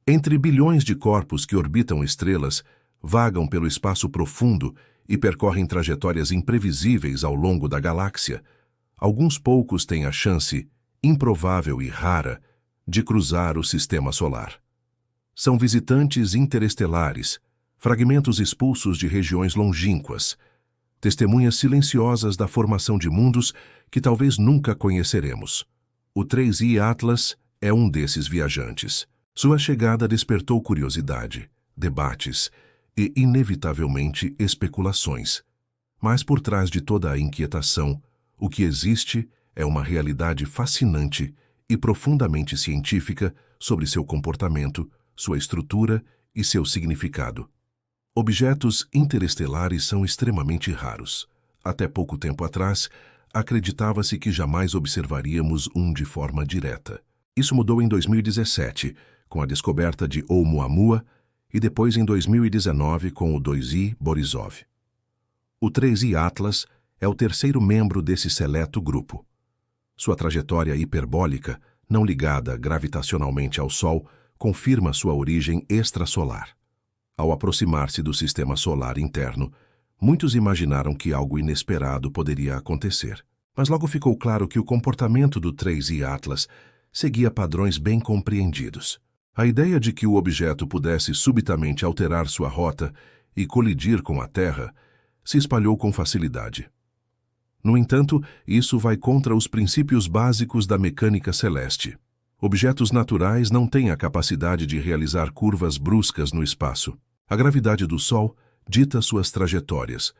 Entre bilhões de corpos que orbitam estrelas, vagam pelo espaço profundo e percorrem trajetórias imprevisíveis ao longo da galáxia, alguns poucos têm a chance, improvável e rara, de cruzar o sistema solar. São visitantes interestelares, fragmentos expulsos de regiões longínquas, testemunhas silenciosas da formação de mundos que talvez nunca conheceremos. O 3I Atlas é um desses viajantes. Sua chegada despertou curiosidade, debates e, inevitavelmente, especulações. Mas por trás de toda a inquietação, o que existe é uma realidade fascinante e profundamente científica sobre seu comportamento, sua estrutura e seu significado. Objetos interestelares são extremamente raros. Até pouco tempo atrás, acreditava-se que jamais observaríamos um de forma direta. Isso mudou em 2017, com a descoberta de Oumuamua, e depois em 2019 com o 2I Borisov. O 3I Atlas é o terceiro membro desse seleto grupo. Sua trajetória hiperbólica, não ligada gravitacionalmente ao Sol, confirma sua origem extrasolar. Ao aproximar-se do sistema solar interno, muitos imaginaram que algo inesperado poderia acontecer. Mas logo ficou claro que o comportamento do 3I Atlas seguia padrões bem compreendidos. A ideia de que o objeto pudesse subitamente alterar sua rota e colidir com a Terra se espalhou com facilidade. No entanto, isso vai contra os princípios básicos da mecânica celeste. Objetos naturais não têm a capacidade de realizar curvas bruscas no espaço. A gravidade do Sol dita suas trajetórias,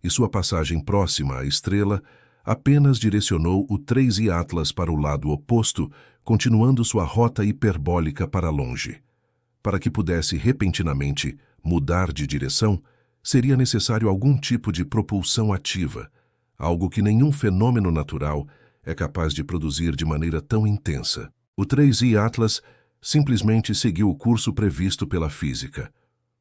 e sua passagem próxima à estrela apenas direcionou o 3I Atlas para o lado oposto, continuando sua rota hiperbólica para longe. Para que pudesse repentinamente mudar de direção, seria necessário algum tipo de propulsão ativa, algo que nenhum fenômeno natural é capaz de produzir de maneira tão intensa. O 3I Atlas simplesmente seguiu o curso previsto pela física.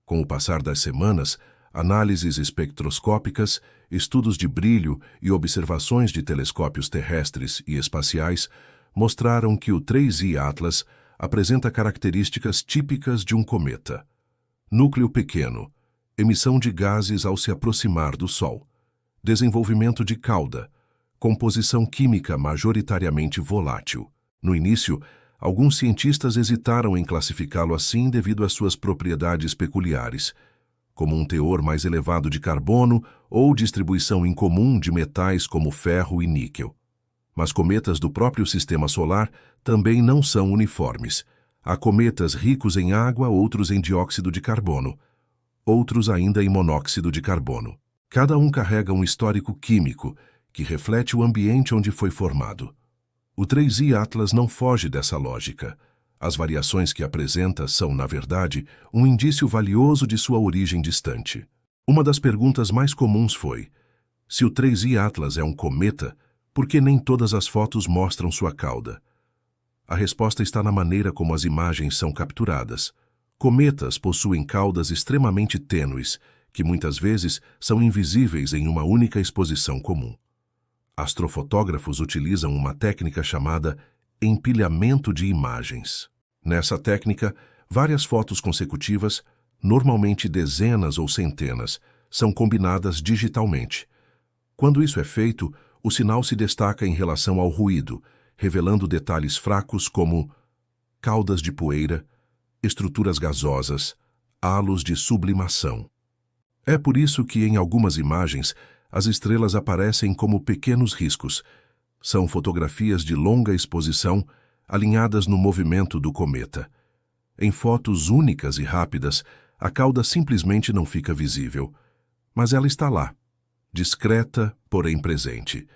Com o passar das semanas, análises espectroscópicas, estudos de brilho e observações de telescópios terrestres e espaciais mostraram que o 3I Atlas apresenta características típicas de um cometa. Núcleo pequeno, emissão de gases ao se aproximar do Sol, desenvolvimento de cauda, composição química majoritariamente volátil. No início, alguns cientistas hesitaram em classificá-lo assim devido às suas propriedades peculiares, como um teor mais elevado de carbono ou distribuição incomum de metais como ferro e níquel. Mas cometas do próprio sistema solar também não são uniformes. Há cometas ricos em água, outros em dióxido de carbono, outros ainda em monóxido de carbono. Cada um carrega um histórico químico que reflete o ambiente onde foi formado. O 3I Atlas não foge dessa lógica. As variações que apresenta são, na verdade, um indício valioso de sua origem distante. Uma das perguntas mais comuns foi: se o 3I Atlas é um cometa, por que nem todas as fotos mostram sua cauda? A resposta está na maneira como as imagens são capturadas. Cometas possuem caudas extremamente tênues, que muitas vezes são invisíveis em uma única exposição comum. Astrofotógrafos utilizam uma técnica chamada empilhamento de imagens. Nessa técnica, várias fotos consecutivas, normalmente dezenas ou centenas, são combinadas digitalmente. Quando isso é feito, o sinal se destaca em relação ao ruído, revelando detalhes fracos como caudas de poeira, estruturas gasosas, halos de sublimação. É por isso que em algumas imagens as estrelas aparecem como pequenos riscos. São fotografias de longa exposição, alinhadas no movimento do cometa. Em fotos únicas e rápidas, a cauda simplesmente não fica visível. Mas ela está lá, discreta, porém presente.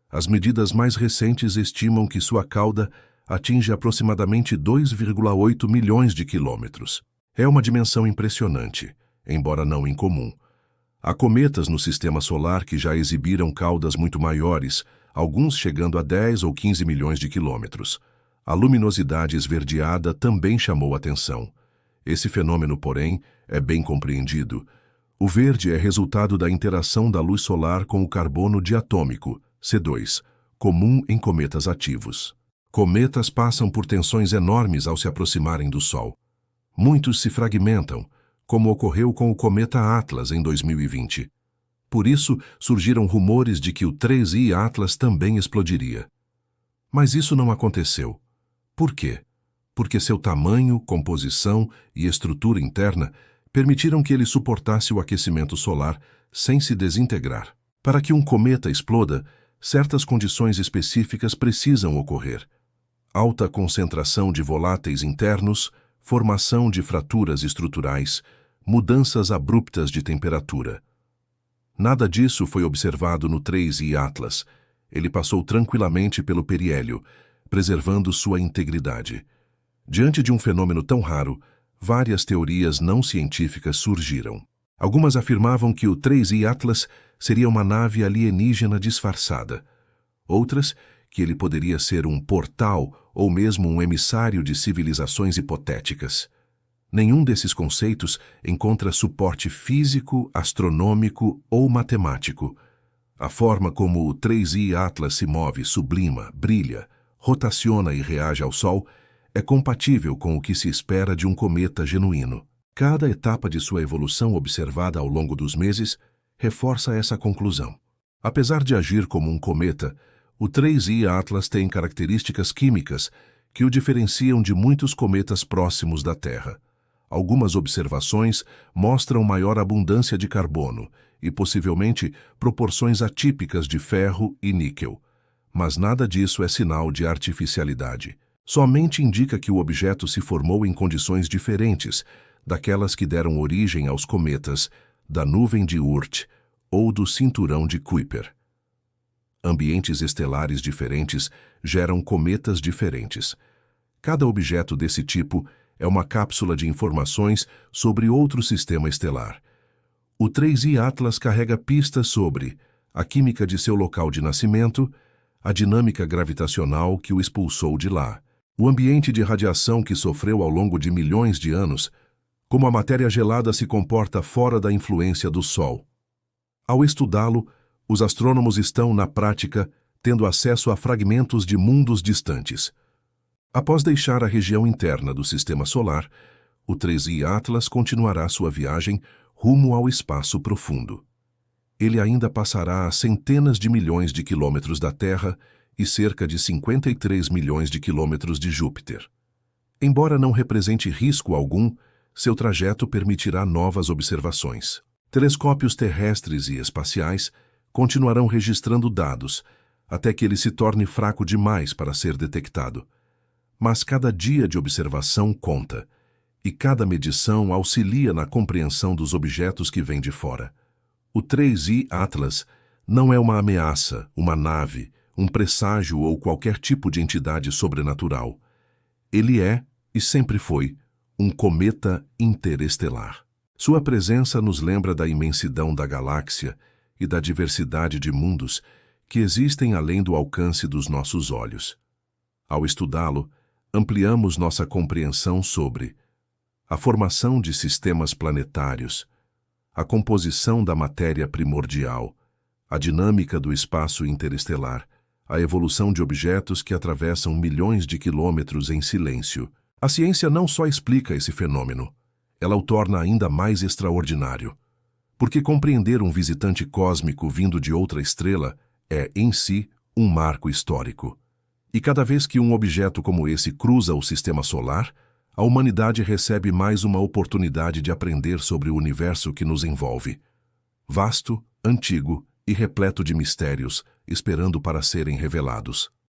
As medidas mais recentes estimam que sua cauda atinge aproximadamente 2,8 milhões de quilômetros. É uma dimensão impressionante, embora não incomum. Há cometas no sistema solar que já exibiram caudas muito maiores, alguns chegando a 10 ou 15 milhões de quilômetros. A luminosidade esverdeada também chamou atenção. Esse fenômeno, porém, é bem compreendido. O verde é resultado da interação da luz solar com o carbono diatômico, C2, comum em cometas ativos. Cometas passam por tensões enormes ao se aproximarem do Sol. Muitos se fragmentam, como ocorreu com o cometa Atlas em 2020. Por isso, surgiram rumores de que o 3I Atlas também explodiria. Mas isso não aconteceu. Por quê? Porque seu tamanho, composição e estrutura interna permitiram que ele suportasse o aquecimento solar sem se desintegrar. Para que um cometa exploda, certas condições específicas precisam ocorrer: alta concentração de voláteis internos, formação de fraturas estruturais, mudanças abruptas de temperatura. Nada disso foi observado no 3I Atlas. Ele passou tranquilamente pelo periélio, preservando sua integridade. Diante de um fenômeno tão raro, várias teorias não científicas surgiram. Algumas afirmavam que o 3I Atlas seria uma nave alienígena disfarçada. Outras, que ele poderia ser um portal ou mesmo um emissário de civilizações hipotéticas. Nenhum desses conceitos encontra suporte físico, astronômico ou matemático. A forma como o 3I Atlas se move, sublima, brilha, rotaciona e reage ao Sol é compatível com o que se espera de um cometa genuíno. Cada etapa de sua evolução observada ao longo dos meses reforça essa conclusão. Apesar de agir como um cometa, o 3I Atlas tem características químicas que o diferenciam de muitos cometas próximos da Terra. Algumas observações mostram maior abundância de carbono e, possivelmente, proporções atípicas de ferro e níquel. Mas nada disso é sinal de artificialidade. Somente indica que o objeto se formou em condições diferentes daquelas que deram origem aos cometas da nuvem de Oort ou do cinturão de Kuiper. Ambientes estelares diferentes geram cometas diferentes. Cada objeto desse tipo é uma cápsula de informações sobre outro sistema estelar. O 3I Atlas carrega pistas sobre a química de seu local de nascimento, a dinâmica gravitacional que o expulsou de lá, o ambiente de radiação que sofreu ao longo de milhões de anos, como a matéria gelada se comporta fora da influência do Sol. Ao estudá-lo, os astrônomos estão, na prática, tendo acesso a fragmentos de mundos distantes. Após deixar a região interna do Sistema Solar, o 3I Atlas continuará sua viagem rumo ao espaço profundo. Ele ainda passará a centenas de milhões de quilômetros da Terra e cerca de 53 milhões de quilômetros de Júpiter. Embora não represente risco algum, seu trajeto permitirá novas observações. Telescópios terrestres e espaciais continuarão registrando dados, até que ele se torne fraco demais para ser detectado. Mas cada dia de observação conta, e cada medição auxilia na compreensão dos objetos que vêm de fora. O 3I Atlas não é uma ameaça, uma nave, um presságio ou qualquer tipo de entidade sobrenatural. Ele é, e sempre foi, um cometa interestelar. Sua presença nos lembra da imensidão da galáxia e da diversidade de mundos que existem além do alcance dos nossos olhos. Ao estudá-lo, ampliamos nossa compreensão sobre a formação de sistemas planetários, a composição da matéria primordial, a dinâmica do espaço interestelar, a evolução de objetos que atravessam milhões de quilômetros em silêncio. A ciência não só explica esse fenômeno, ela o torna ainda mais extraordinário. Porque compreender um visitante cósmico vindo de outra estrela é, em si, um marco histórico. E cada vez que um objeto como esse cruza o sistema solar, a humanidade recebe mais uma oportunidade de aprender sobre o universo que nos envolve. Vasto, antigo e repleto de mistérios, esperando para serem revelados.